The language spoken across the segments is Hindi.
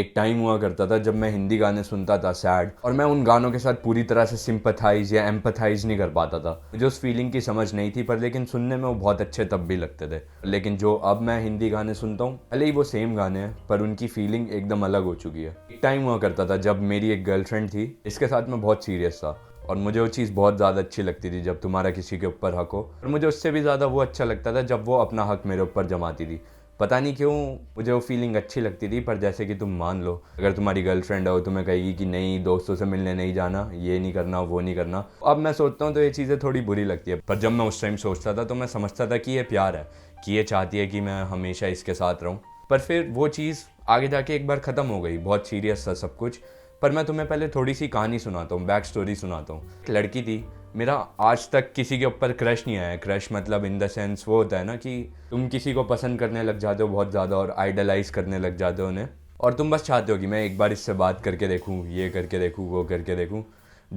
एक टाइम हुआ करता था जब मैं हिंदी गाने सुनता था सैड, और मैं उन गानों के साथ पूरी तरह से सिंपथाइज या एम्पथाइज नहीं कर पाता था। मुझे उस फीलिंग की समझ नहीं थी, पर लेकिन सुनने में वो बहुत अच्छे तब भी लगते थे। लेकिन जो अब मैं हिंदी गाने सुनता हूँ, भले ही वो सेम गाने हैं पर उनकी फीलिंग एकदम अलग हो चुकी है। एक टाइम हुआ करता था जब मेरी एक गर्लफ्रेंड थी, इसके साथ मैं बहुत सीरियस था, और मुझे वो चीज़ बहुत ज़्यादा अच्छी लगती थी जब तुम्हारा किसी के ऊपर हक हो, और मुझे उससे भी ज़्यादा वो अच्छा लगता था जब वो अपना हक मेरे ऊपर जमाती थी। पता नहीं क्यों मुझे वो फीलिंग अच्छी लगती थी। पर जैसे कि तुम मान लो, अगर तुम्हारी गर्लफ्रेंड है वो तुम्हें कहेगी कि नहीं, दोस्तों से मिलने नहीं जाना, ये नहीं करना, वो नहीं करना, अब मैं सोचता हूँ तो ये चीज़ें थोड़ी बुरी लगती है। पर जब मैं उस टाइम सोचता था तो मैं समझता था कि ये प्यार है, कि ये चाहती है कि मैं हमेशा इसके साथ रहूँ। पर फिर वो चीज़ आगे जाके एक बार ख़त्म हो गई, बहुत सीरियस था सब कुछ। पर मैं तुम्हें पहले थोड़ी सी कहानी सुनाता हूँ, बैक स्टोरी सुनाता हूँ। एक लड़की थी, मेरा आज तक किसी के ऊपर क्रश नहीं आया। क्रश मतलब इन द सेंस वो होता है ना कि तुम किसी को पसंद करने लग जाते हो बहुत ज़्यादा, और आइडलाइज करने लग जाते हो उन्हें, और तुम बस चाहते हो कि मैं एक बार इससे बात करके देखूँ, ये करके देखूँ, वो करके देखूँ।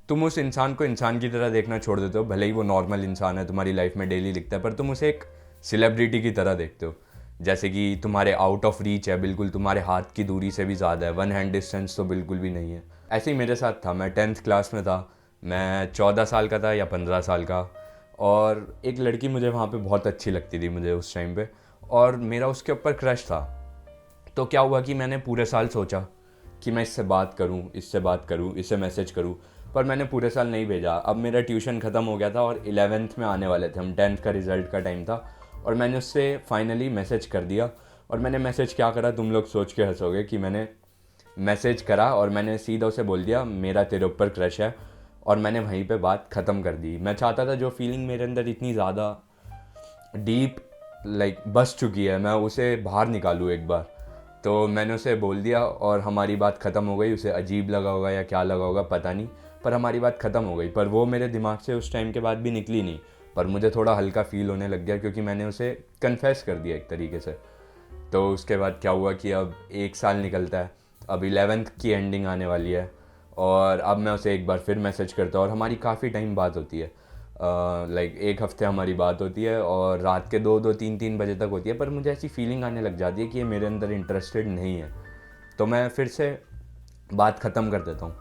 तुम उस इंसान को इंसान की तरह देखना छोड़ देते हो, भले ही वो नॉर्मल इंसान है, तुम्हारी लाइफ में डेली दिखता है, पर तुम उसे एक सेलिब्रिटी की तरह देखते हो। जैसे कि तुम्हारे आउट ऑफ रीच है, बिल्कुल तुम्हारे हाथ की दूरी से भी ज़्यादा है, वन हैंड डिस्टेंस तो बिल्कुल भी नहीं है। ऐसे ही मेरे साथ था। मैं 10th क्लास में था, मैं 14 साल का था या 15 साल का, और एक लड़की मुझे वहाँ पे बहुत अच्छी लगती थी मुझे उस टाइम पे, और मेरा उसके ऊपर क्रश था। तो क्या हुआ कि मैंने पूरे साल सोचा कि मैं इससे बात करूं, इससे बात करूं, इससे मैसेज करूं, पर मैंने पूरे साल नहीं भेजा। अब मेरा ट्यूशन ख़त्म हो गया था और 11th में आने वाले थे हम, 10th का रिज़ल्ट का टाइम था, और मैंने उससे फाइनली मैसेज कर दिया। और मैंने मैसेज क्या करा, तुम लोग सोच के हंसोगे कि मैंने मैसेज करा और मैंने सीधा उसे बोल दिया मेरा तेरे ऊपर क्रश है, और मैंने वहीं पे बात ख़त्म कर दी। मैं चाहता था जो फीलिंग मेरे अंदर इतनी ज़्यादा डीप बस चुकी है, मैं उसे बाहर निकालूँ एक बार। तो मैंने उसे बोल दिया और हमारी बात ख़त्म हो गई। उसे अजीब लगा होगा या क्या लगा होगा पता नहीं, पर हमारी बात ख़त्म हो गई। पर वो मेरे दिमाग से उस टाइम के बाद भी निकली नहीं, पर मुझे थोड़ा हल्का फील होने लग गया क्योंकि मैंने उसे कन्फेस कर दिया एक तरीके से। तो उसके बाद क्या हुआ कि अब एक साल निकलता है, अब 11th की एंडिंग आने वाली है, और अब मैं उसे एक बार फिर मैसेज करता हूँ और हमारी काफ़ी टाइम बात होती है। एक हफ्ते हमारी बात होती है और रात के 2-2 3-3 बजे तक होती है। पर मुझे ऐसी फीलिंग आने लग जाती है कि ये मेरे अंदर इंटरेस्टेड नहीं है, तो मैं फिर से बात ख़त्म कर देता हूँ।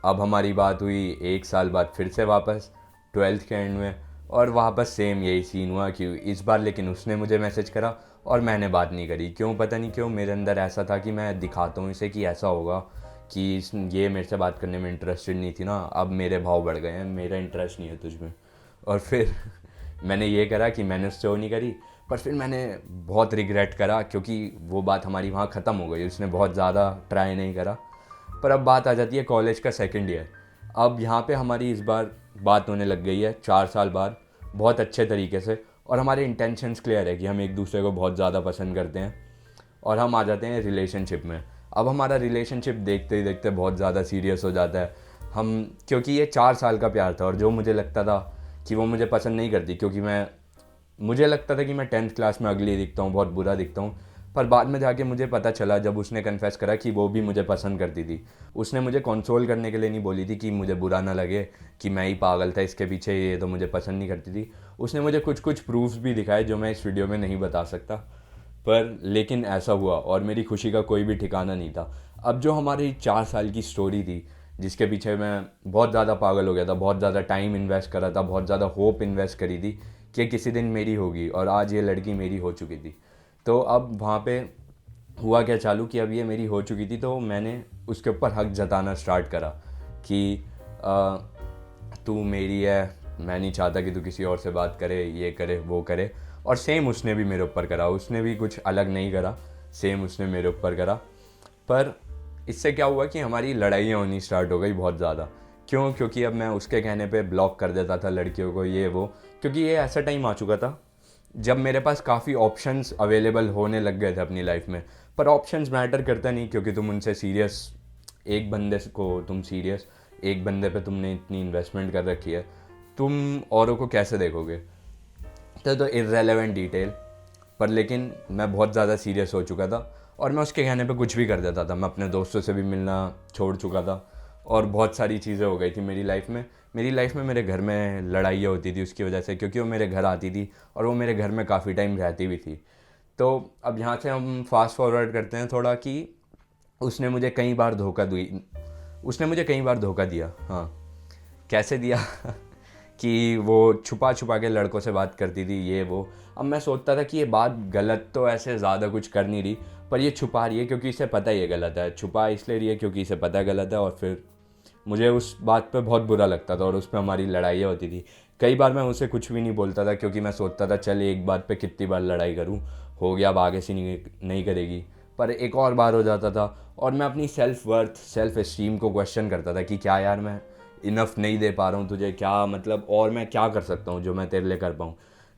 अब हमारी बात हुई एक साल बाद फिर से वापस 12th के एंड में, और वापस सेम यही सीन हुआ कि इस बार लेकिन उसने मुझे मैसेज करा और मैंने बात नहीं करी। क्यों पता नहीं क्यों मेरे अंदर ऐसा था कि मैं दिखाता हूँ इसे कि ऐसा होगा कि ये मेरे से बात करने में इंटरेस्टेड नहीं थी ना, अब मेरे भाव बढ़ गए हैं, मेरा इंटरेस्ट नहीं है तुझ में। और फिर मैंने ये करा कि मैंने उससे वो नहीं करी। पर फिर मैंने बहुत रिग्रेट करा क्योंकि वो बात हमारी वहाँ ख़त्म हो गई, उसने बहुत ज़्यादा ट्राई नहीं करा। पर अब बात आ जाती है कॉलेज का सेकंड ईयर। अब यहाँ पे हमारी इस बार बात होने लग गई है 4 साल बाद, बहुत अच्छे तरीके से, और हमारे इंटेंशंस क्लियर है कि हम एक दूसरे को बहुत ज़्यादा पसंद करते हैं, और हम आ जाते हैं रिलेशनशिप में। अब हमारा रिलेशनशिप देखते ही देखते बहुत ज़्यादा सीरियस हो जाता है। हम, क्योंकि ये 4 साल का प्यार था, और जो मुझे लगता था कि वो मुझे पसंद नहीं करती, क्योंकि मुझे लगता था कि मैं 10th क्लास में अगली दिखता हूँ, बहुत बुरा दिखता हूँ। पर बाद में जाके मुझे पता चला जब उसने कन्फेस करा कि वो भी मुझे पसंद करती थी। उसने मुझे कंसोल करने के लिए नहीं बोली थी कि मुझे बुरा ना लगे कि मैं ही पागल था इसके पीछे, ये तो मुझे पसंद नहीं करती थी। उसने मुझे कुछ कुछ प्रूफ्स भी दिखाए जो मैं इस वीडियो में नहीं बता सकता। पर लेकिन ऐसा हुआ और मेरी खुशी का कोई भी ठिकाना नहीं था। अब जो हमारी 4 साल की स्टोरी थी, जिसके पीछे मैं बहुत ज़्यादा पागल हो गया था, बहुत ज़्यादा टाइम इन्वेस्ट करा था, बहुत ज़्यादा होप इन्वेस्ट करी थी कि किसी दिन मेरी होगी, और आज ये लड़की मेरी हो चुकी थी। तो अब वहाँ पे हुआ क्या चालू कि अब ये मेरी हो चुकी थी, तो मैंने उसके ऊपर हक जताना स्टार्ट करा कि आ, तू मेरी है, मैं नहीं चाहता कि तू किसी और से बात करे, ये करे, वो करे। और सेम उसने भी मेरे ऊपर करा, उसने भी कुछ अलग नहीं करा, सेम उसने मेरे ऊपर करा। पर इससे क्या हुआ कि हमारी लड़ाइयाँ होनी स्टार्ट हो गई बहुत ज़्यादा। क्यों? क्योंकि अब मैं उसके कहने पे ब्लॉक कर देता था लड़कियों को, ये वो, क्योंकि ये ऐसा टाइम आ चुका था जब मेरे पास काफ़ी ऑप्शंस अवेलेबल होने लग गए थे अपनी लाइफ में। पर ऑप्शंस मैटर करता नहीं, क्योंकि तुम उनसे सीरियस, एक बंदे को तुम सीरियस, एक बंदे पे तुमने इतनी इन्वेस्टमेंट कर रखी है, तुम औरों को कैसे देखोगे? तो इर्रेलेवेंट डिटेल। पर लेकिन मैं बहुत ज़्यादा सीरियस हो चुका था, और मैं उसके कहने पे कुछ भी कर देता था। मैं अपने दोस्तों से भी मिलना छोड़ चुका था, और बहुत सारी चीज़ें हो गई थी मेरी लाइफ में मेरे घर में लड़ाइयाँ होती थी उसकी वजह से, क्योंकि वो मेरे घर आती थी और वो मेरे घर में काफ़ी टाइम रहती भी थी। तो अब यहाँ से हम फास्ट फॉरवर्ड करते हैं थोड़ा कि उसने मुझे कई बार धोखा दिया। हाँ, कैसे दिया कि वो छुपा छुपा के लड़कों से बात करती थी, ये वो। अब मैं सोचता था कि ये बात गलत तो ऐसे ज़्यादा कुछ कर नहीं रही, पर ये छुपा रही है क्योंकि इसे पता है ये गलत है, छुपा इसलिए रही है क्योंकि इसे पता है गलत है। और फिर मुझे उस बात पे बहुत बुरा लगता था और उस पर हमारी लड़ाइयाँ होती थी। कई बार मैं उसे कुछ भी नहीं बोलता था क्योंकि मैं सोचता था चल एक बात पे कितनी बार लड़ाई करूँ, हो गया, अब आगे से नहीं करेगी। पर एक और बार हो जाता था और मैं अपनी सेल्फ वर्थ, सेल्फ एस्टीम को क्वेश्चन करता था कि क्या यार मैं इनफ नहीं दे पा रहा हूँ तुझे, क्या मतलब और मैं क्या कर सकता हूँ जो मैं तेरे लिए कर पाऊँ।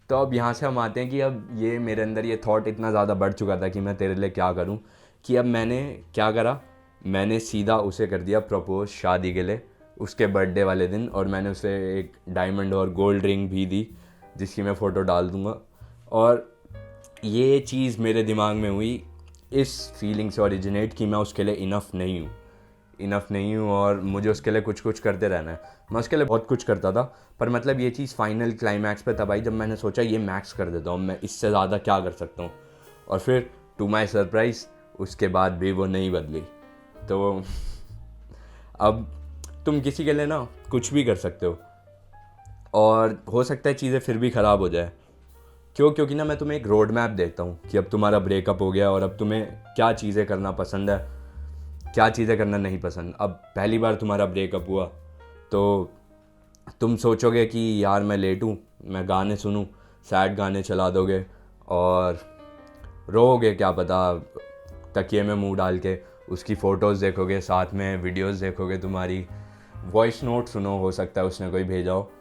तो अब यहाँ से हम आते हैं कि अब ये मेरे अंदर ये थॉट इतना ज़्यादा बढ़ चुका था कि मैं तेरे लिए क्या करूँ, कि अब मैंने क्या करा, मैंने सीधा उसे कर दिया प्रपोज शादी के लिए उसके बर्थडे वाले दिन। और मैंने उसे एक डायमंड और गोल्ड रिंग भी दी जिसकी मैं फ़ोटो डाल दूँगा। और ये चीज़ मेरे दिमाग में हुई इस फीलिंग से ओरिजिनेट कि मैं उसके लिए इनफ नहीं हूँ और मुझे उसके लिए कुछ कुछ करते रहना है। मैं उसके लिए बहुत कुछ करता था, पर मतलब ये चीज़ फाइनल क्लाइमैक्स पे तब आई जब मैंने सोचा ये मैक्स कर देता हूँ, मैं इससे ज़्यादा क्या कर सकता हूँ। और फिर टू माई सरप्राइज़ उसके बाद भी वो नहीं बदली। तो अब तुम किसी के लिए ना कुछ भी कर सकते हो और हो सकता है चीज़ें फिर भी ख़राब हो जाए। क्योंकि ना मैं तुम्हें एक रोड मैप देता हूँ कि अब तुम्हारा ब्रेकअप हो गया और अब तुम्हें क्या चीज़ें करना पसंद है, क्या चीज़ें करना नहीं पसंद। अब पहली बार तुम्हारा ब्रेकअप हुआ तो तुम सोचोगे कि यार मैं लेट हूँ, मैं गाने सुनूँ, सैड गाने चला दोगे और रोओगे, क्या पता तकिए में मुंह डाल के, उसकी फ़ोटोज़ देखोगे, साथ में वीडियोज़ देखोगे, तुम्हारी वॉइस नोट सुनो, हो सकता है उसने कोई भेजा हो।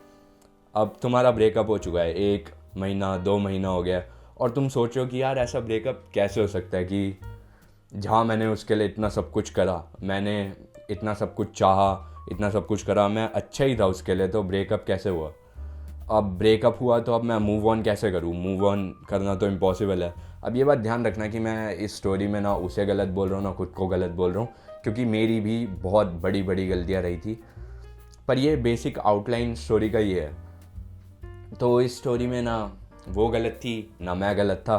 अब तुम्हारा ब्रेकअप हो चुका है, 1 महीना 2 महीना हो गया और तुम सोचो कि यार ऐसा ब्रेकअप कैसे हो सकता है कि जहाँ मैंने उसके लिए इतना सब कुछ करा, मैंने इतना सब कुछ चाहा, इतना सब कुछ करा, मैं अच्छा ही था उसके लिए, तो ब्रेकअप कैसे हुआ। अब ब्रेकअप हुआ तो अब मैं मूव ऑन कैसे करूँ, मूव ऑन करना तो इम्पॉसिबल है। अब ये बात ध्यान रखना कि मैं इस स्टोरी में ना उसे गलत बोल रहा हूँ ना खुद को गलत बोल रहा हूँ, क्योंकि मेरी भी बहुत बड़ी बड़ी गलतियाँ रही थी। पर ये बेसिक आउटलाइन स्टोरी का ये है। तो इस स्टोरी में ना वो गलत थी ना मैं गलत था,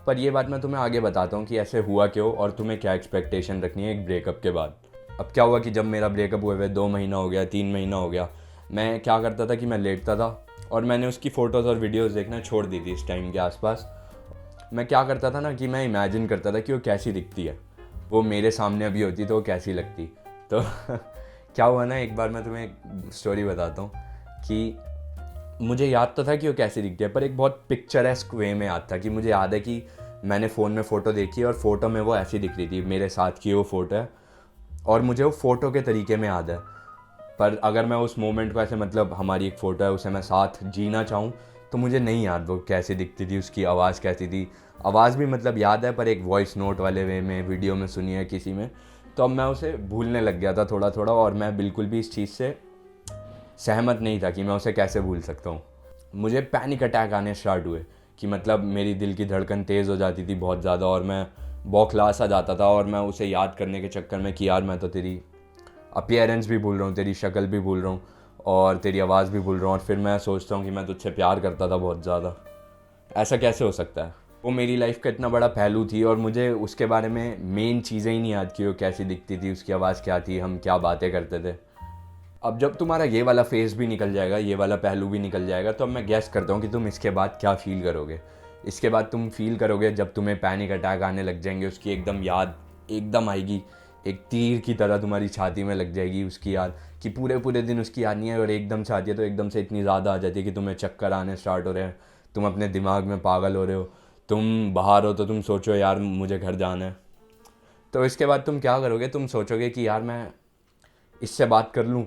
पर ये बात मैं तुम्हें आगे बताता हूँ कि ऐसे हुआ क्यों और तुम्हें क्या एक्सपेक्टेशन रखनी है एक ब्रेकअप के बाद। अब क्या हुआ कि जब मेरा ब्रेकअप हुए हुए 2 महीना हो गया, 3 महीना हो गया, मैं क्या करता था कि मैं लेटता था और मैंने उसकी फ़ोटोज़ और वीडियोज़ देखना छोड़ दी थी इस टाइम के आसपास। मैं क्या करता था ना कि मैं इमेजिन करता था कि वो कैसी दिखती है, वो मेरे सामने अभी होती तो वो कैसी लगती। तो क्या हुआ ना, एक बार मैं तुम्हें एक स्टोरी बताता हूँ कि मुझे याद तो था कि वो कैसी दिखती है, पर एक बहुत पिक्चरेस्क वे में याद था कि मुझे याद है कि मैंने फ़ोन में फ़ोटो देखी और फ़ोटो में वो ऐसी दिख रही थी, मेरे साथ की वो फ़ोटो है और मुझे वो फ़ोटो के तरीके में याद है। पर अगर मैं उस मोमेंट को ऐसे मतलब हमारी एक फ़ोटो है उसे मैं साथ जीना चाहूँ तो मुझे नहीं याद वो कैसी दिखती थी, उसकी आवाज़ कैसी थी। आवाज़ भी मतलब याद है पर एक वॉइस नोट वाले वे में वीडियो में सुनी है किसी में। तो अब मैं उसे भूलने लग गया था थोड़ा थोड़ा और मैं बिल्कुल भी इस चीज़ से सहमत नहीं था कि मैं उसे कैसे भूल सकता हूँ। मुझे पैनिक अटैक आने स्टार्ट हुए कि मतलब मेरी दिल की धड़कन तेज़ हो जाती थी बहुत ज़्यादा और मैं बौखला सा जाता था और मैं उसे याद करने के चक्कर में कि यार मैं तो तेरी अपीयरेंस भी भूल रहा हूँ, तेरी शक्ल भी भूल रहा हूँ और तेरी आवाज़ भी भूल रहा हूँ और फिर मैं सोचता हूँ कि मैं तुझसे प्यार करता था बहुत ज़्यादा। ऐसा कैसे हो सकता है। वो मेरी लाइफ का इतना बड़ा पहलू थी और मुझे उसके बारे में मेन चीज़ें ही नहीं याद कि वो कैसी दिखती थी, उसकी आवाज़ क्या थी, हम क्या बातें करते थे। अब जब तुम्हारा ये वाला फेज़ भी निकल जाएगा, ये वाला पहलू भी निकल जाएगा, तो अब मैं गेस करता हूँ कि तुम इसके बाद क्या फ़ील करोगे। इसके बाद तुम फील करोगे जब तुम्हें पैनिक अटैक आने लग जाएंगे, उसकी एकदम याद एकदम आएगी, एक तीर की तरह तुम्हारी छाती में लग जाएगी उसकी याद, कि पूरे पूरे दिन उसकी याद नहीं है और एकदम से आती है तो एकदम से इतनी ज़्यादा आ जाती है कि तुम्हें चक्कर आने स्टार्ट हो रहे हैं, तुम अपने दिमाग में पागल हो रहे हो, तुम बाहर हो तो तुम सोचो यार मुझे घर जाना है। तो इसके बाद तुम क्या करोगे, तुम सोचोगे कि यार मैं इससे बात कर लूँ,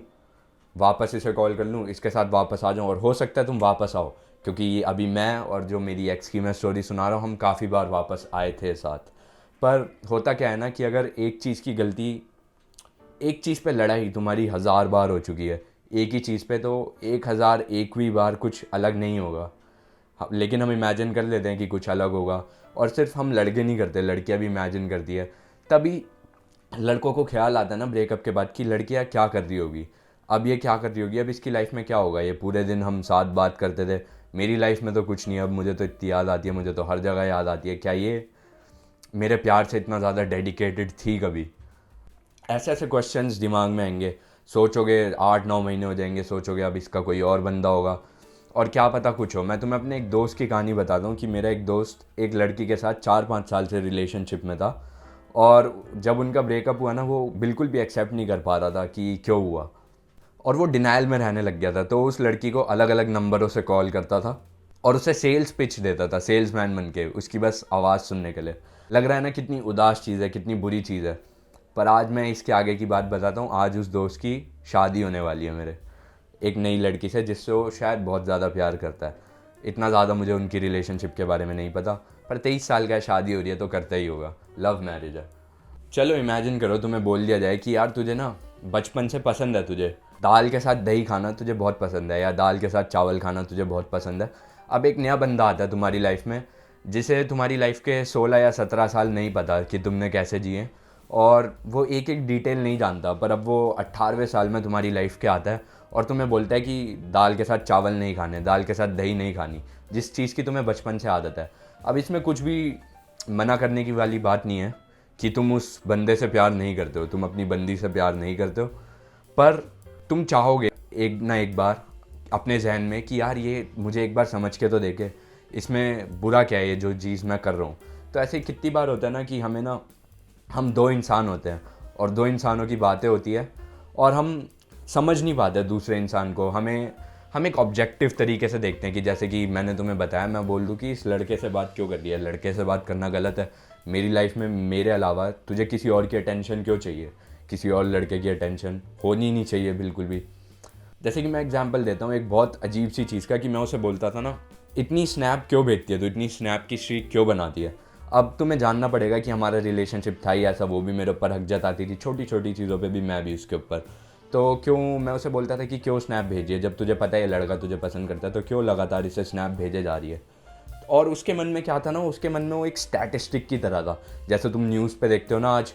वापस इसे कॉल कर लूँ, इसके साथ वापस आ जाऊँ। और हो सकता है तुम वापस आओ क्योंकि ये अभी मैं और जो मेरी एक्स की मैं स्टोरी सुना रहा हूँ हम काफ़ी बार वापस आए थे साथ। पर होता क्या है ना कि अगर एक चीज़ की गलती, एक चीज़ पे लड़ाई तुम्हारी 1000 बार हो चुकी है एक ही चीज़ पे, तो 1001वीं बार कुछ अलग नहीं होगा। लेकिन हम इमेजिन कर लेते हैं कि कुछ अलग होगा। और सिर्फ हम लड़के नहीं करते, लड़कियां भी इमेजिन करती है। तभी लड़कों को ख्याल आता है ना ब्रेकअप के बाद कि लड़कियां क्या कर रही होगी, अब ये क्या कर रही होगी, अब इसकी लाइफ में क्या होगा, ये पूरे दिन हम साथ बात करते थे, मेरी लाइफ में तो कुछ नहीं, अब मुझे तो इतनी याद आती है, मुझे तो हर जगह याद आती है, क्या ये मेरे प्यार से इतना ज़्यादा डेडिकेटेड थी कभी। ऐसे ऐसे क्वेश्चंस दिमाग में आएंगे, सोचोगे 8-9 महीने हो जाएंगे, सोचोगे अब इसका कोई और बंदा होगा और क्या पता कुछ हो। मैं तुम्हें अपने एक दोस्त की कहानी बताता हूँ कि मेरा एक दोस्त एक लड़की के साथ 4-5 साल से रिलेशनशिप में था और जब उनका ब्रेकअप हुआ ना, वो बिल्कुल भी एक्सेप्ट नहीं कर पा रहा था कि क्यों हुआ और वो डिनाइल में रहने लग गया था। तो उस लड़की को अलग अलग नंबरों से कॉल करता था और उसे सेल्स पिच देता था, सेल्समैन बन के, उसकी बस आवाज़ सुनने के लिए। लग रहा है ना कितनी उदास चीज़ है, कितनी बुरी चीज़ है। पर आज मैं इसके आगे की बात बताता हूँ। आज उस दोस्त की शादी होने वाली है मेरे, एक नई लड़की से जिससे वो शायद बहुत ज़्यादा प्यार करता है। इतना ज़्यादा मुझे उनकी रिलेशनशिप के बारे में नहीं पता, पर 23 साल का है, शादी हो रही है तो करता ही होगा, लव मैरिज है। चलो इमेजिन करो तुम्हें बोल दिया जाए कि यार तुझे ना बचपन से पसंद है, तुझे दाल के साथ दही खाना तुझे बहुत पसंद है या दाल के साथ चावल खाना तुझे बहुत पसंद है। अब एक नया बंदा आता है तुम्हारी लाइफ में जिसे तुम्हारी लाइफ के 16 या 17 साल नहीं पता कि तुमने कैसे जिए और वो एक एक डिटेल नहीं जानता, पर अब वो 18वें साल में तुम्हारी लाइफ के आता है और तुम्हें बोलता है कि दाल के साथ चावल नहीं खाने, दाल के साथ दही नहीं खानी, जिस चीज़ की तुम्हें बचपन से आदत है। अब इसमें कुछ भी मना करने की वाली बात नहीं है कि तुम उस बंदे से प्यार नहीं करते हो, तुम अपनी बंदी से प्यार नहीं करते हो, पर तुम चाहोगे एक ना एक बार अपने जहन में कि यार ये मुझे एक बार समझ के तो देखे, इसमें बुरा क्या है ये जो चीज़ मैं कर रहा हूँ। तो ऐसे कितनी बार होता है ना कि हमें ना, हम दो इंसान होते हैं और दो इंसानों की बातें होती है और हम समझ नहीं पाते दूसरे इंसान को। हम एक ऑब्जेक्टिव तरीके से देखते हैं कि जैसे कि मैंने तुम्हें बताया, मैं बोल दूँ कि इस लड़के से बात क्यों कर रही है, लड़के से बात करना गलत है, मेरी लाइफ में मेरे अलावा तुझे किसी और की अटेंशन क्यों चाहिए, किसी और लड़के की अटेंशन होनी नहीं चाहिए बिल्कुल भी। जैसे कि मैं एग्जांपल देता हूँ एक बहुत अजीब सी चीज़ का, कि मैं उसे बोलता था ना, इतनी स्नैप क्यों भेजती है, तो इतनी स्नैप की स्ट्रीक क्यों बनाती है। अब तुम्हें जानना पड़ेगा कि हमारा रिलेशनशिप था ही ऐसा, वो भी मेरे ऊपर हक जताती थी, छोटी छोटी चीज़ों पे भी मैं भी उसके ऊपर। तो क्यों मैं उसे बोलता था कि क्यों स्नैप भेजिए, जब तुझे पता है ये लड़का तुझे पसंद करता है तो क्यों लगातार इसे स्नैप भेजे जा रही है। और उसके मन में क्या था ना, उसके मन में वो एक स्टैटिस्टिक की तरह था। जैसे तुम न्यूज़ पे देखते हो ना आज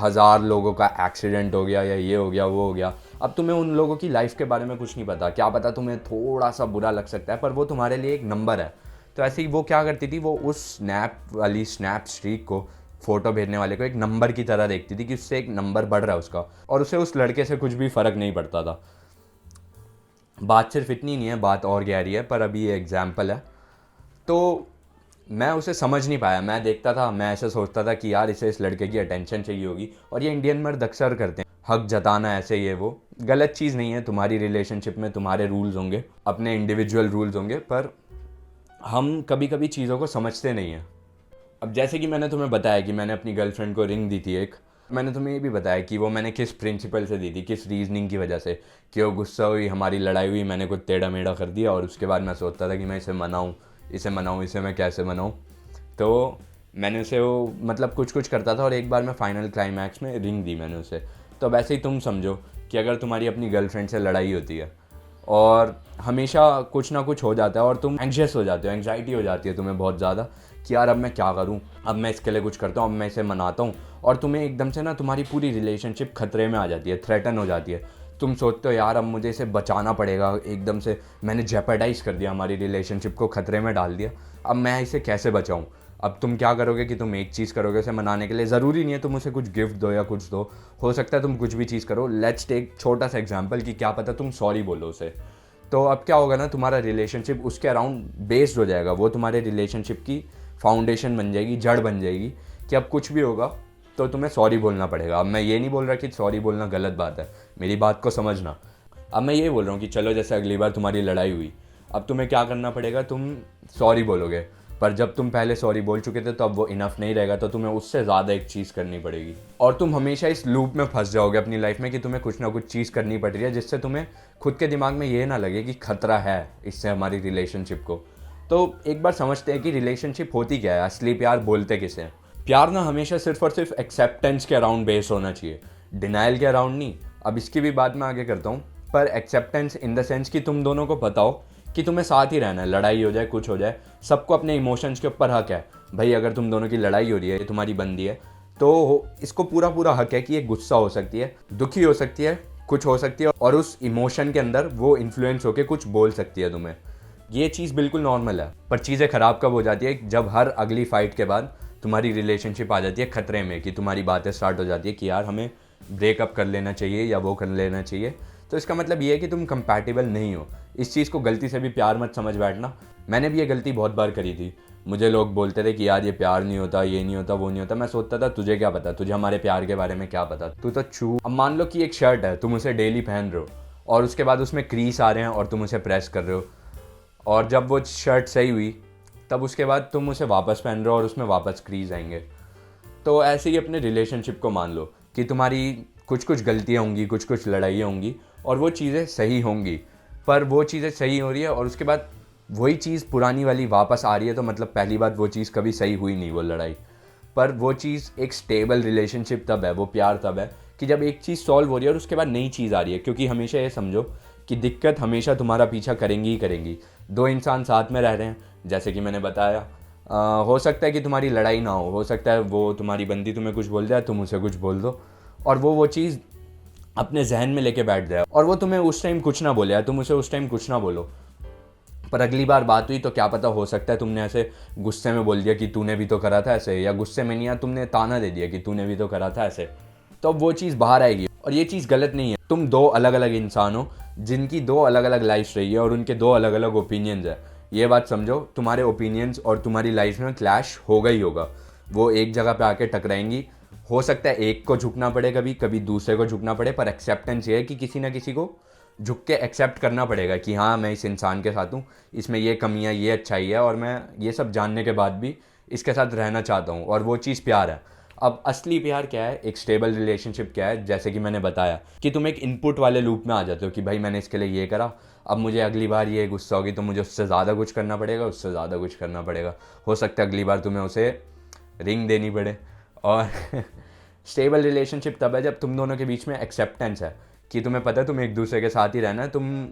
1000 लोगों का एक्सीडेंट हो गया या ये हो गया वो हो गया। अब तुम्हें उन लोगों की लाइफ के बारे में कुछ नहीं पता, क्या पता तुम्हें थोड़ा सा बुरा लग सकता है, पर वो तुम्हारे लिए एक नंबर है। तो ऐसे ही वो क्या करती थी, वो उस स्नैप वाली स्नैप स्ट्रीक को, फ़ोटो भेजने वाले को एक नंबर की तरह देखती थी कि उससे एक नंबर बढ़ रहा है उसका, और उसे उस लड़के से कुछ भी फ़र्क नहीं पड़ता था। बात सिर्फ इतनी नहीं है, बात और गहरी है, पर अभी ये एग्जाम्पल है। तो मैं उसे समझ नहीं पाया, मैं देखता था, मैं ऐसे सोचता था कि यार इसे इस लड़के की अटेंशन चाहिए होगी, और ये इंडियन मर्द अक्सर करते हैं, हक जताना ऐसे ये वो। गलत चीज़ नहीं है, तुम्हारी रिलेशनशिप में तुम्हारे रूल्स होंगे, अपने इंडिविजुअल रूल्स होंगे, पर हम कभी कभी चीज़ों को समझते नहीं हैं। अब जैसे कि मैंने तुम्हें बताया कि मैंने अपनी गर्लफ्रेंड को रिंग दी थी एक, मैंने तुम्हें ये भी बताया कि वो मैंने किस प्रिंसिपल से दी थी, किस रीजनिंग की वजह से, कि वो गुस्सा हुई, हमारी लड़ाई हुई, मैंने कुछ टेढ़ा मेढ़ा कर दिया और उसके बाद मैं सोचता था कि मैं इसे मनाऊँ, इसे मैं कैसे मनाऊँ। तो मैंने उसे वो मतलब कुछ कुछ करता था और एक बार मैं फाइनल क्लाइमैक्स में रिंग दी मैंने उसे। तो अब ऐसे ही तुम समझो कि अगर तुम्हारी अपनी गर्लफ्रेंड से लड़ाई होती है और हमेशा कुछ ना कुछ हो जाता है और तुम एंग्शियस हो जाते हो, एंग्जाइटी हो जाती है तुम्हें बहुत ज़्यादा कि यार अब मैं क्या करूं, अब मैं इसके लिए कुछ करता हूँ, अब मैं इसे मनाता हूँ, और तुम्हें एकदम से ना तुम्हारी पूरी रिलेशनशिप खतरे में आ जाती है, थ्रेटन हो जाती है। तुम सोचते हो यार अब मुझे इसे बचाना पड़ेगा, एकदम से मैंने जेपरडाइज कर दिया, हमारी रिलेशनशिप को खतरे में डाल दिया, अब मैं इसे कैसे बचाऊँ। अब तुम क्या करोगे कि तुम एक चीज़ करोगे उसे मनाने के लिए, ज़रूरी नहीं है तुम उसे कुछ गिफ्ट दो या कुछ दो, हो सकता है तुम कुछ भी चीज़ करो। लेट्स टेक छोटा सा एग्जांपल कि क्या पता तुम सॉरी बोलो उसे। तो अब क्या होगा ना, तुम्हारा रिलेशनशिप उसके अराउंड बेस्ड हो जाएगा, वो तुम्हारे रिलेशनशिप की फाउंडेशन बन जाएगी, जड़ बन जाएगी, कि अब कुछ भी होगा तो तुम्हें सॉरी बोलना पड़ेगा। अब मैं ये नहीं बोल रहा कि सॉरी बोलना गलत बात है, मेरी बात को समझना। अब मैं ये बोल रहा हूँ कि चलो जैसे अगली बार तुम्हारी लड़ाई हुई, अब तुम्हें क्या करना पड़ेगा, तुम सॉरी बोलोगे, पर जब तुम पहले सॉरी बोल चुके थे तो अब वो इनफ नहीं रहेगा, तो तुम्हें उससे ज़्यादा एक चीज़ करनी पड़ेगी, और तुम हमेशा इस लूप में फंस जाओगे अपनी लाइफ में कि तुम्हें कुछ ना कुछ चीज़ करनी पड़ रही है जिससे तुम्हें खुद के दिमाग में ये ना लगे कि खतरा है इससे हमारी रिलेशनशिप को। तो एक बार समझते हैं कि रिलेशनशिप होती क्या है, असली प्यार बोलते किसे हैं। प्यार ना हमेशा सिर्फ और सिर्फ एक्सेप्टेंस के अराउंड बेस होना चाहिए, डिनाइल के अराउंड नहीं। अब इसकी भी बात मैं आगे करता हूँ, पर एक्सेप्टेंस इन द सेंस कि तुम दोनों को पता हो कि तुम्हें साथ ही रहना है, लड़ाई हो जाए कुछ हो जाए, सबको अपने इमोशंस के ऊपर हक है। भाई अगर तुम दोनों की लड़ाई हो रही है, ये तुम्हारी बंदी है, तो इसको पूरा पूरा हक है कि ये गुस्सा हो सकती है, दुखी हो सकती है, कुछ हो सकती है, और उस इमोशन के अंदर वो इन्फ्लुएंस होकर कुछ बोल सकती है तुम्हें। ये चीज़ बिल्कुल नॉर्मल है। पर चीज़ें ख़राब कब हो जाती है, जब हर अगली फाइट के बाद तुम्हारी रिलेशनशिप आ जाती है खतरे में, कि तुम्हारी बातें स्टार्ट हो जाती है कि यार हमें ब्रेकअप कर लेना चाहिए या वो कर लेना चाहिए, तो इसका मतलब ये है कि तुम कंपैटिबल नहीं हो। इस चीज़ को गलती से भी प्यार मत समझ बैठना। मैंने भी ये गलती बहुत बार करी थी। मुझे लोग बोलते थे कि यार ये प्यार नहीं होता, ये नहीं होता, वो नहीं होता। मैं सोचता था तुझे क्या पता, तुझे हमारे प्यार के बारे में क्या पता, तू तो छू। अब मान लो कि एक शर्ट है, तुम उसे डेली पहन रहे हो और उसके बाद उसमें क्रीस आ रहे हैं और तुम उसे प्रेस कर रहे हो, और जब वो शर्ट सही हुई तब उसके बाद तुम उसे वापस पहन रहे हो और उसमें वापस क्रीज आएंगे। तो ऐसे ही अपने रिलेशनशिप को मान लो कि तुम्हारी कुछ कुछ गलतियाँ होंगी, कुछ कुछ लड़ाइयाँ होंगी और वो चीज़ें सही होंगी, पर वो चीज़ें सही हो रही है और उसके बाद वही चीज़ पुरानी वाली वापस आ रही है, तो मतलब पहली बात वो चीज़ कभी सही हुई नहीं, वो लड़ाई। पर वो चीज़ एक स्टेबल रिलेशनशिप तब है, वो प्यार तब है कि जब एक चीज़ सॉल्व हो रही है और उसके बाद नई चीज़ आ रही है। क्योंकि हमेशा ये समझो कि दिक्कत हमेशा तुम्हारा पीछा करेंगी ही करेंगी। दो इंसान साथ में रह रहे हैं, जैसे कि मैंने बताया, हो सकता है कि तुम्हारी लड़ाई ना हो सकता है वो तुम्हारी बंदी तुम्हें कुछ बोल जाए, तुम उसे कुछ बोल दो और वो चीज़ अपने जहन में लेके बैठ जाए और वो तुम्हें उस टाइम कुछ ना बोले या तुम उसे उस टाइम कुछ ना बोलो, पर अगली बार बात हुई तो क्या पता, हो सकता है तुमने ऐसे गुस्से में बोल दिया कि तूने भी तो करा था ऐसे, या गुस्से में नहीं, या तुमने ताना दे दिया कि तूने भी तो करा था ऐसे, तो अब वो चीज़ बाहर आएगी। और ये चीज़ गलत नहीं है। तुम दो अलग अलग इंसान हो जिनकी दो अलग अलग लाइफ रही है और उनके दो अलग अलग ओपिनियंस है। ये बात समझो, तुम्हारे ओपिनियंस और तुम्हारी लाइफ में क्लैश होगा ही होगा, वो एक जगह पे आके टकराएंगी। हो सकता है एक को झुकना पड़े, कभी कभी दूसरे को झुकना पड़े, पर एक्सेप्टेंस ये है कि किसी ना किसी को झुक के एक्सेप्ट करना पड़ेगा कि हाँ मैं इस इंसान के साथ हूँ, इसमें ये कमियाँ, ये अच्छाई है और मैं ये सब जानने के बाद भी इसके साथ रहना चाहता हूँ, और वो चीज़ प्यार है। अब असली प्यार क्या है, एक स्टेबल रिलेशनशिप क्या है, जैसे कि मैंने बताया कि तुम एक इनपुट वाले लूप में आ जाते हो कि भाई मैंने इसके लिए ये करा, अब मुझे अगली बार ये गुस्सा होगी तो मुझे उससे ज़्यादा कुछ करना पड़ेगा, उससे ज़्यादा कुछ करना पड़ेगा। हो सकता है अगली बार तुम्हें उसे रिंग देनी पड़े। और स्टेबल रिलेशनशिप तब है जब तुम दोनों के बीच में एक्सेप्टेंस है कि तुम्हें पता है तुम एक दूसरे के साथ ही रहना है, तुम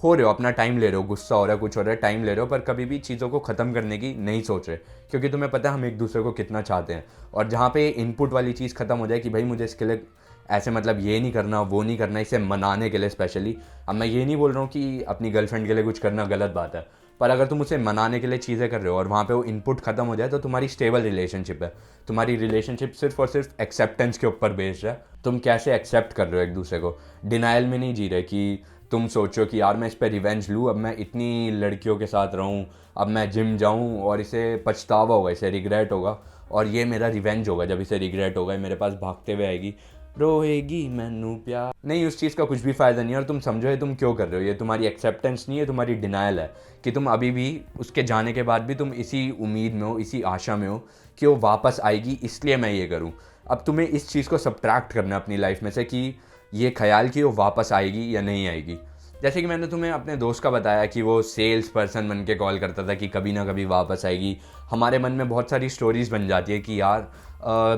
हो रहे हो, अपना टाइम ले रहे हो, गुस्सा हो रहा है, कुछ हो रहा है, टाइम ले रहे हो, पर कभी भी चीज़ों को ख़त्म करने की नहीं सोच रहे, क्योंकि तुम्हें पता है हम एक दूसरे को कितना चाहते हैं। और जहाँ पे इनपुट वाली चीज़ ख़त्म हो जाए कि भाई मुझे इसके लिए ऐसे मतलब ये नहीं करना, वो नहीं करना, इसे मनाने के लिए स्पेशली। अब मैं ये नहीं बोल रहा हूँ कि अपनी गर्लफ्रेंड के लिए कुछ करना गलत बात है, पर अगर तुम उसे मनाने के लिए चीज़ें कर रहे हो और वहाँ पे वो इनपुट खत्म हो जाए तो तुम्हारी स्टेबल रिलेशनशिप है। तुम्हारी रिलेशनशिप सिर्फ और सिर्फ एक्सेप्टेंस के ऊपर बेस्ड है। तुम कैसे एक्सेप्ट कर रहे हो एक दूसरे को, डिनाइल में नहीं जी रहे कि तुम सोचो कि यार मैं इस पर रिवेंज लूँ, अब मैं इतनी लड़कियों के साथ रहूँ, अब मैं जिम जाऊँ और इसे पछतावा होगा, इसे रिग्रेट होगा और ये मेरा रिवेंज होगा, जब इसे रिग्रेट होगा मेरे पास भागते हुए आएगी, रोएगी मैनू प्यार। नहीं, उस चीज़ का कुछ भी फ़ायदा नहीं है। और तुम समझो ये तुम क्यों कर रहे हो, ये तुम्हारी एक्सेप्टेंस नहीं है, तुम्हारी डिनाइल है कि तुम अभी भी उसके जाने के बाद भी तुम इसी उम्मीद में हो, इसी आशा में हो कि वो वापस आएगी, इसलिए मैं ये करूँ। अब तुम्हें इस चीज़ को सब्ट्रैक्ट करना है अपनी लाइफ में से कि ये ख्याल कि वो वापस आएगी या नहीं आएगी। जैसे कि मैंने तुम्हें अपने दोस्त का बताया कि वो सेल्स पर्सन बन के कॉल करता था कि कभी ना कभी वापस आएगी। हमारे मन में बहुत सारी स्टोरीज़ बन जाती है कि यार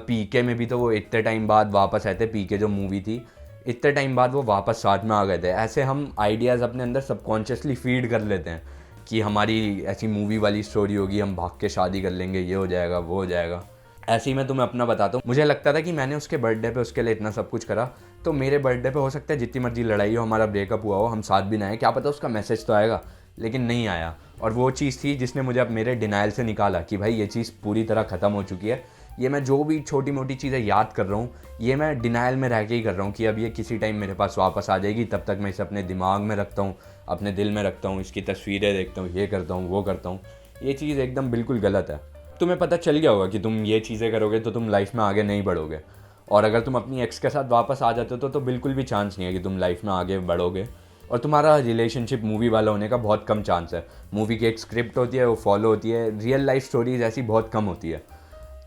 पीके में भी तो वो इतने टाइम बाद वापस आए थे, पीके जो मूवी थी, इतने टाइम बाद वो वापस साथ में आ गए थे। ऐसे हम आइडियाज़ अपने अंदर सबकॉन्शियसली फीड कर लेते हैं कि हमारी ऐसी मूवी वाली स्टोरी होगी, हम भाग के शादी कर लेंगे, ये हो जाएगा, वो हो जाएगा। ऐसे ही मैं तुम्हें अपना बताता हूँ। मुझे लगता था कि मैंने उसके बर्थडे पे उसके लिए इतना सब कुछ करा, तो मेरे बर्थडे पे हो सकता है जितनी मर्जी लड़ाई हो, हमारा ब्रेकअप हुआ हो, हम साथ भी ना आए, क्या पता उसका मैसेज तो आएगा, लेकिन नहीं आया। और वो चीज़ थी जिसने मुझे अब मेरे डिनाइल से निकाला कि भाई ये चीज़ पूरी तरह ख़त्म हो चुकी है। ये मैं जो भी छोटी मोटी चीज़ें याद कर रहा हूँ, ये मैं डिनाइल में रह के ही कर रहा हूँ कि अब ये किसी टाइम मेरे पास वापस आ जाएगी, तब तक मैं इसे अपने दिमाग में रखता हूँ, अपने दिल में रखता हूँ, इसकी तस्वीरें देखता हूँ, ये करता हूँ, वो करता हूँ। ये चीज़ एकदम बिल्कुल गलत है। तुम्हें पता चल गया होगा कि तुम ये चीज़ें करोगे तो तुम लाइफ में आगे नहीं बढ़ोगे, और अगर तुम अपनी एक्स के साथ वापस आ जाते हो तो बिल्कुल भी चांस नहीं है कि तुम लाइफ में आगे बढ़ोगे, और तुम्हारा रिलेशनशिप मूवी वाला होने का बहुत कम चांस है। मूवी की एक स्क्रिप्ट होती है, वो फॉलो होती है, रियल लाइफ स्टोरीज ऐसी बहुत कम होती है।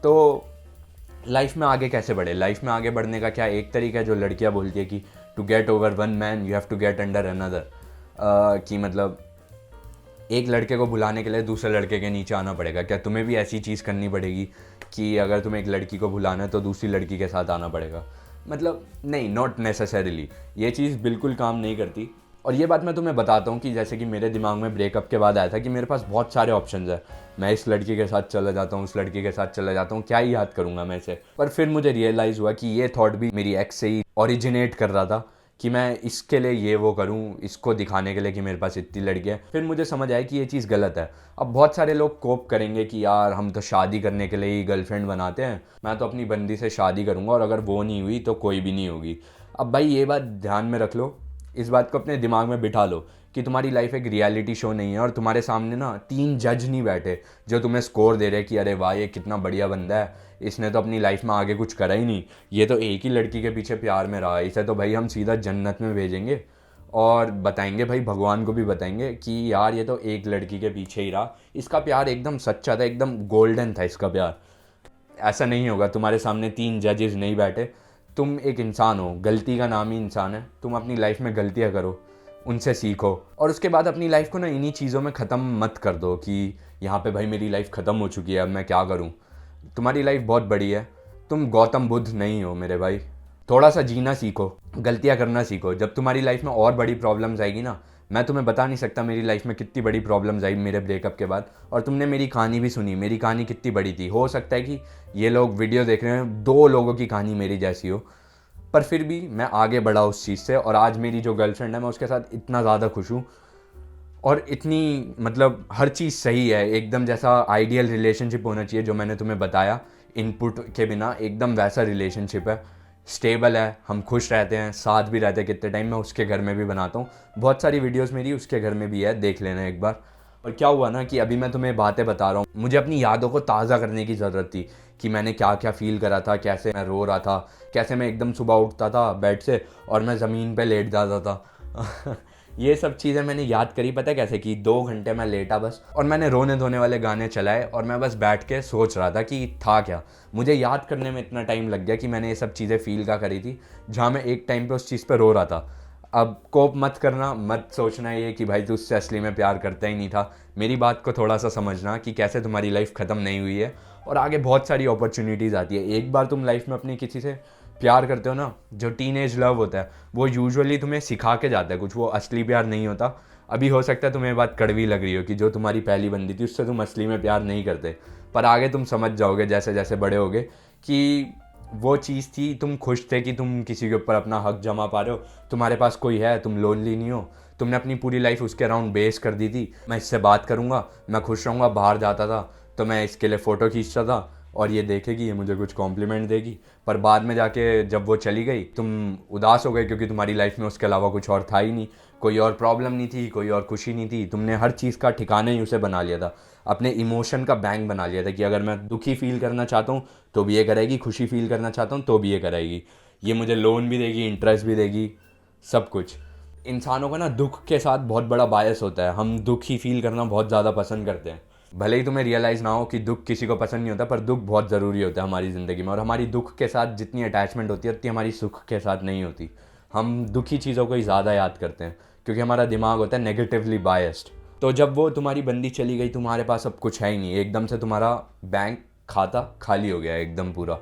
तो लाइफ में आगे कैसे बढ़े? लाइफ में आगे बढ़ने का क्या एक तरीका है जो लड़कियां बोलती है कि to get over one man you have to get under another, कि मतलब एक लड़के को भुलाने के लिए दूसरे लड़के के नीचे आना पड़ेगा। क्या तुम्हें भी ऐसी चीज़ करनी पड़ेगी कि अगर तुम्हें एक लड़की को भुलाना है तो दूसरी लड़की के साथ आना पड़ेगा? मतलब नहीं, नॉट नेसेसरीली, ये चीज़ बिल्कुल काम नहीं करती। और ये बात मैं तुम्हें बताता हूँ कि जैसे कि मेरे दिमाग में ब्रेकअप के बाद आया था कि मेरे पास बहुत सारे ऑप्शंस हैं, मैं इस लड़की के साथ चला जाता हूँ, उस लड़की के साथ चला जाता हूँ, क्या ही याद करूँगा मैं इसे। पर फिर मुझे रियलाइज़ हुआ कि ये थॉट भी मेरी एक्स से ही ओरिजिनेट कर रहा था कि मैं इसके लिए ये वो करूँ, इसको दिखाने के लिए कि मेरे पास इतनी लड़की है। फिर मुझे समझ आया कि ये चीज़ गलत है। अब बहुत सारे लोग कोप करेंगे कि यार हम तो शादी करने के लिए ही गर्लफ्रेंड बनाते हैं, मैं तो अपनी बंदी से शादी करूँगा और अगर वो नहीं हुई तो कोई भी नहीं होगी। अब भाई ये बात ध्यान में रख लो, इस बात को अपने दिमाग में बिठा लो कि तुम्हारी लाइफ एक रियलिटी शो नहीं है और तुम्हारे सामने ना 3 जज नहीं बैठे जो तुम्हें स्कोर दे रहे कि अरे वाह ये कितना बढ़िया बंदा है, इसने तो अपनी लाइफ में आगे कुछ करा ही नहीं, ये तो एक ही लड़की के पीछे प्यार में रहा है, इसे तो भाई हम सीधा जन्नत में भेजेंगे। और बताएंगे भाई, भगवान को भी बताएंगे कि यार ये तो एक लड़की के पीछे ही रहा, इसका प्यार एकदम सच्चा था, एकदम गोल्डन था इसका प्यार। ऐसा नहीं होगा, तुम्हारे सामने 3 जजेस नहीं बैठे। तुम एक इंसान हो, गलती का नाम ही इंसान है। तुम अपनी लाइफ में गलतियाँ करो, उनसे सीखो और उसके बाद अपनी लाइफ को ना इन्हीं चीज़ों में ख़त्म मत कर दो कि यहाँ पे भाई मेरी लाइफ ख़त्म हो चुकी है, अब मैं क्या करूँ। तुम्हारी लाइफ बहुत बड़ी है, तुम गौतम बुद्ध नहीं हो मेरे भाई। थोड़ा सा जीना सीखो, गलतियाँ करना सीखो। जब तुम्हारी लाइफ में और बड़ी प्रॉब्लम्स आएगी ना, मैं तुम्हें बता नहीं सकता मेरी लाइफ में कितनी बड़ी प्रॉब्लम्स आई मेरे ब्रेकअप के बाद। और तुमने मेरी कहानी भी सुनी, मेरी कहानी कितनी बड़ी थी। हो सकता है कि ये लोग वीडियो देख रहे हैं, 2 लोगों की कहानी मेरी जैसी हो, पर फिर भी मैं आगे बढ़ा उस चीज़ से और आज मेरी जो गर्लफ्रेंड है मैं उसके साथ इतना ज़्यादा खुश हूँ और इतनी मतलब हर चीज़ सही है एकदम, जैसा आइडियल रिलेशनशिप होना चाहिए जो मैंने तुम्हें बताया इनपुट के बिना, एकदम वैसा रिलेशनशिप है। स्टेबल है, हम खुश रहते हैं, साथ भी रहते हैं कितने टाइम। मैं उसके घर में भी बनाता हूँ, बहुत सारी वीडियोस मेरी उसके घर में भी है, देख लेना एक बार। और क्या हुआ ना कि अभी मैं तुम्हें बातें बता रहा हूँ, मुझे अपनी यादों को ताज़ा करने की ज़रूरत थी कि मैंने क्या क्या फ़ील करा था, कैसे मैं रो रहा था, कैसे मैं एकदम सुबह उठता था बेड से और मैं ज़मीन पे लेट जाता था ये सब चीज़ें मैंने याद करी, पता है कैसे कि 2 घंटे मैं लेटा बस और मैंने रोने धोने वाले गाने चलाए और मैं बस बैठ के सोच रहा था कि था क्या। मुझे याद करने में इतना टाइम लग गया कि मैंने ये सब चीज़ें फ़ील क्या करी थी, जहाँ मैं एक टाइम पे उस चीज़ पे रो रहा था। अब कोप मत करना, मत सोचना ये कि भाई तू उससे असली में प्यार करता ही नहीं था। मेरी बात को थोड़ा सा समझना कि कैसे तुम्हारी लाइफ ख़त्म नहीं हुई है और आगे बहुत सारी अपॉर्चुनिटीज़ आती है। एक बार तुम लाइफ में अपनी किसी से प्यार करते हो ना, जो टीनेज लव होता है वो यूजुअली तुम्हें सिखा के जाता है कुछ, वो असली प्यार नहीं होता। अभी हो सकता है तुम्हें बात कड़वी लग रही हो कि जो तुम्हारी पहली बंदी थी उससे तुम असली में प्यार नहीं करते, पर आगे तुम समझ जाओगे जैसे जैसे बड़े होगे कि वो चीज़ थी, तुम खुश थे कि तुम किसी के ऊपर अपना हक जमा पा रहे हो, तुम्हारे पास कोई है, तुम लोनली नहीं हो। तुमने अपनी पूरी लाइफ उसके अराउंड बेस कर दी थी, मैं इससे बात करूँगा, मैं खुश रहूँगा। बाहर जाता था तो मैं इसके लिए फ़ोटो खींचता था और ये देखेगी, ये मुझे कुछ कॉम्प्लीमेंट देगी। पर बाद में जाके जब वो चली गई तुम उदास हो गए क्योंकि तुम्हारी लाइफ में उसके अलावा कुछ और था ही नहीं, कोई और प्रॉब्लम नहीं थी, कोई और खुशी नहीं थी। तुमने हर चीज़ का ठिकाना ही उसे बना लिया था, अपने इमोशन का बैंक बना लिया था कि अगर मैं दुखी फील करना चाहता हूँ तो भी ये करेगी, खुशी फील करना चाहता हूँ तो भी ये करेगी, ये मुझे लोन भी देगी, इंटरेस्ट भी देगी, सब कुछ। इंसानों का ना दुख के साथ बहुत बड़ा बायस होता है, हम दुख ही फील करना बहुत ज़्यादा पसंद करते हैं। भले ही तुम्हें रियलाइज़ ना हो कि दुख किसी को पसंद नहीं होता, पर दुख बहुत ज़रूरी होता है हमारी ज़िंदगी में। और हमारी दुख के साथ जितनी अटैचमेंट होती है उतनी हमारी सुख के साथ नहीं होती। हम दुखी चीज़ों को ही ज़्यादा याद करते हैं क्योंकि हमारा दिमाग होता है नेगेटिवली बायस्ड। तो जब वो तुम्हारी बंदी चली गई, तुम्हारे पास अब कुछ है ही नहीं, एकदम से तुम्हारा बैंक खाता खाली हो गया एकदम पूरा,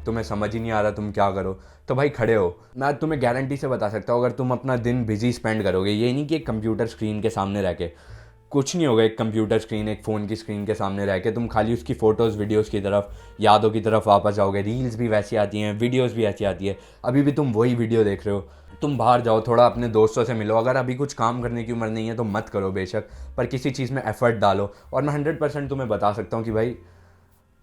तुम्हें समझ ही नहीं आ रहा तुम क्या करो। तो भाई खड़े हो, मैं तुम्हें गारंटी से बता सकता हूँ अगर तुम अपना दिन बिजी स्पेंड करोगे, ये नहीं कि एक कंप्यूटर स्क्रीन के सामने रह के, कुछ नहीं होगा एक कंप्यूटर स्क्रीन, एक फ़ोन की स्क्रीन के सामने रह के तुम खाली उसकी फ़ोटोज़ वीडियोज़ की तरफ, यादों की तरफ वापस जाओगे। रील्स भी वैसी आती हैं, वीडियोज़ भी ऐसी आती है, अभी भी तुम वही वीडियो देख रहे हो। तुम बाहर जाओ, थोड़ा अपने दोस्तों से मिलो, अगर अभी कुछ काम करने की उम्र नहीं है तो मत करो बेशक, पर किसी चीज़ में एफर्ट डालो। और मैं 100% तुम्हें बता सकता हूँ कि भाई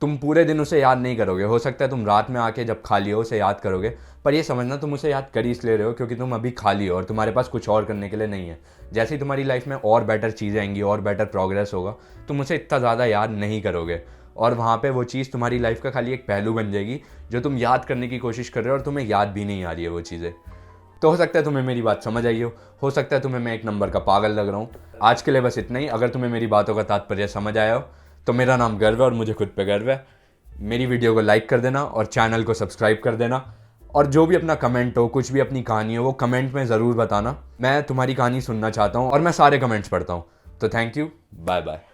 तुम पूरे दिन उसे याद नहीं करोगे, हो सकता है तुम रात में आके जब खाली हो उसे याद करोगे, पर ये समझना तुम उसे याद कर ही इसलिए रहे हो क्योंकि तुम अभी खाली हो और तुम्हारे पास कुछ और करने के लिए नहीं है। जैसे ही तुम्हारी लाइफ में और बेटर चीज़ें आएंगी और बेटर प्रोग्रेस होगा, तुम उसे इतना ज़्यादा याद नहीं करोगे और वहाँ पे वो चीज़ तुम्हारी लाइफ का खाली एक पहलू बन जाएगी जो तुम याद करने की कोशिश कर रहे हो और तुम्हें याद भी नहीं आ रही है वो चीज़ें। तो हो सकता है तुम्हें मेरी बात समझ आई हो सकता है तुम्हें मैं एक नंबर का पागल लग रहा हूँ। आज के लिए बस इतना ही। अगर तुम्हें मेरी बातों का तात्पर्य समझ आया हो तो मेरा नाम गर्व है और मुझे खुद पे गर्व है। मेरी वीडियो को लाइक कर देना और चैनल को सब्सक्राइब कर देना, और जो भी अपना कमेंट हो, कुछ भी अपनी कहानी हो, वो कमेंट में ज़रूर बताना। मैं तुम्हारी कहानी सुनना चाहता हूँ और मैं सारे कमेंट्स पढ़ता हूँ। तो थैंक यू, बाय बाय।